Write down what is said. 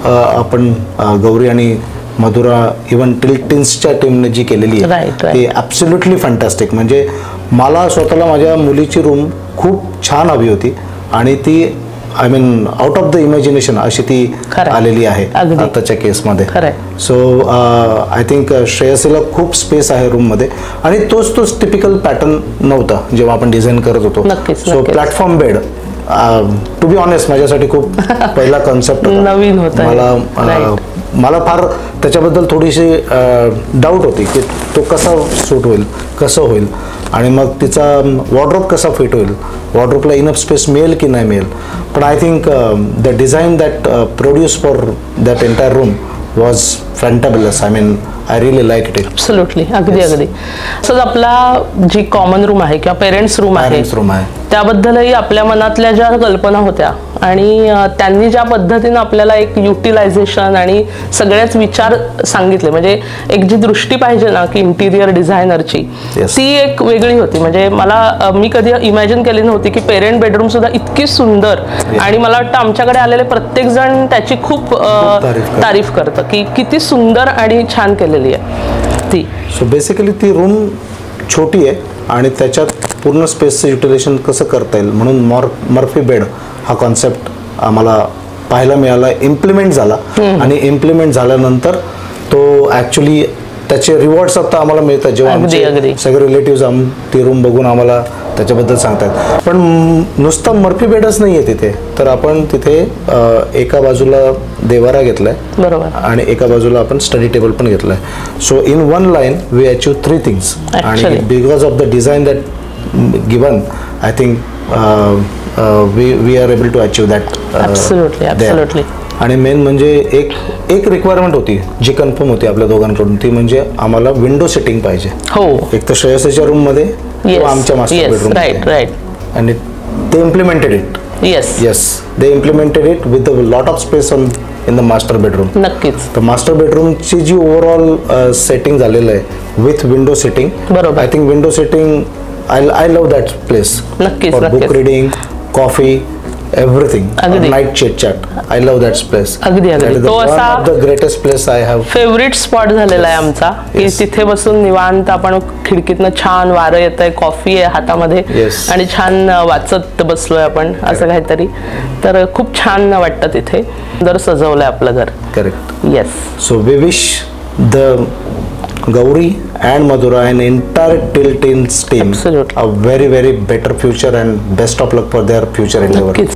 आपण गौरी आणि मधुरा इवन टिल्टिन्सच्या टीमने जी केलेली आहे ती ॲब्सोल्युटली फॅन्टॅस्टिक. म्हणजे मला स्वतःला माझ्या मुलीची रूम खूप छान हवी होती आणि ती I mean out of the imagination अशी ती आलेली आहे आताच्या केसमध्ये. सो आय थिंक श्रेयसीला खूप स्पेस आहे रूममध्ये आणि तोच टिपिकल पॅटर्न नव्हता जेव्हा आपण डिझाईन करत होतो. So platform bed to be honest माझ्यासाठी खूप पहिला कॉन्सेप्ट नवीन होता. मला फार त्याच्याबद्दल थोडीशी डाऊट होती की तो कसा सूट होईल, कसं होईल आणि मग तिचा वॉर्डरोब कसा फिट होईल, वॉर्डरोबला इनफ स्पेस मिळेल की नाही मिळेल. पण I think the design that produce for that entire room was fantabulous. I mean I really like it. Absolutely. अगदी अगदी. सो आपला जी कॉमन रूम आहे किंवा पेरेंट्स रूम आहे त्याबद्दलही आपल्या मनातल्या ज्या कल्पना होत्या आणि त्यांनी ज्या पद्धतीने आपल्याला एक युटिलायझेशन आणि सगळेच विचार सांगितले, म्हणजे एक जी दृष्टी पाहिजे ना की इंटिरियर डिझायनरची ती एक वेगळी होती. म्हणजे मी कधी इमॅजिन केली नव्हती की पेरेंट बेडरूम सुद्धा इतकी सुंदर आणि मला वाटतं आमच्याकडे आलेले प्रत्येक जण त्याची खूप तारीफ करतं की किती सुंदर आणि छान केलेली आहे ती. सो बेसिकली ती रूम छोटी आहे आणि त्याच्यात पूर्ण स्पेसचं युटिलायझेशन कसं करता येईल म्हणून मर्फी बेड हा कॉन्सेप्ट आम्हाला पाहायला मिळाला, इम्प्लिमेंट झाला आणि इम्प्लिमेंट झाल्यानंतर तो ॲक्च्युली त्याचे रिवॉर्ड्स आता आम्हाला मिळतात जेव्हा आमचे सगळे रिलेटिव्ह ती रूम बघून आम्हाला त्याच्याबद्दल सांगतात. पण नुसता मर्फी बेडच नाही आहे तिथे, तर आपण तिथे एका बाजूला देवारा घेतलाय आणि एका बाजूला आपण स्टडी टेबल पण घेतलाय. So in one line we achieve 3 things आणि because of the design that given I think we are able to achieve that. आणि मेन म्हणजे एक रिक्वायरमेंट होती जी कन्फर्म होती आपल्या दोघांकडून, ती म्हणजे आम्हाला विंडो सेटिंग पाहिजे. एक तर श्रेयसच्या रूम मध्ये किंवा आमच्या मास्टर बेडरूम आणि ते implemented it. Yes they implemented it with a lot of space in the master bedroom. नक्कीच. तर मास्टर बेडरूमची जी ओव्हरऑल सेटिंग झालेलं आहे with window setting, I think window setting I love that place. For book reading, coffee, everything, night chit chat. I love that place. अगदी अगदी. तो असा the greatest place I have. Favourite spot झालेला आहे आमचा की तिथे बसून निवांत आपण खिडकीतनं छान वारं येतंय, कॉफी आहे हातामध्ये आणि छान वाचत बसलोय आपण असं काहीतरी. तर खूप छान वाटतं तिथे. सुंदर सजवलंय आपलं घर. Correct. Yes. So we wish the Gauri and Madhura and entire Tiltins team a very better future and best of luck for their future endeavor.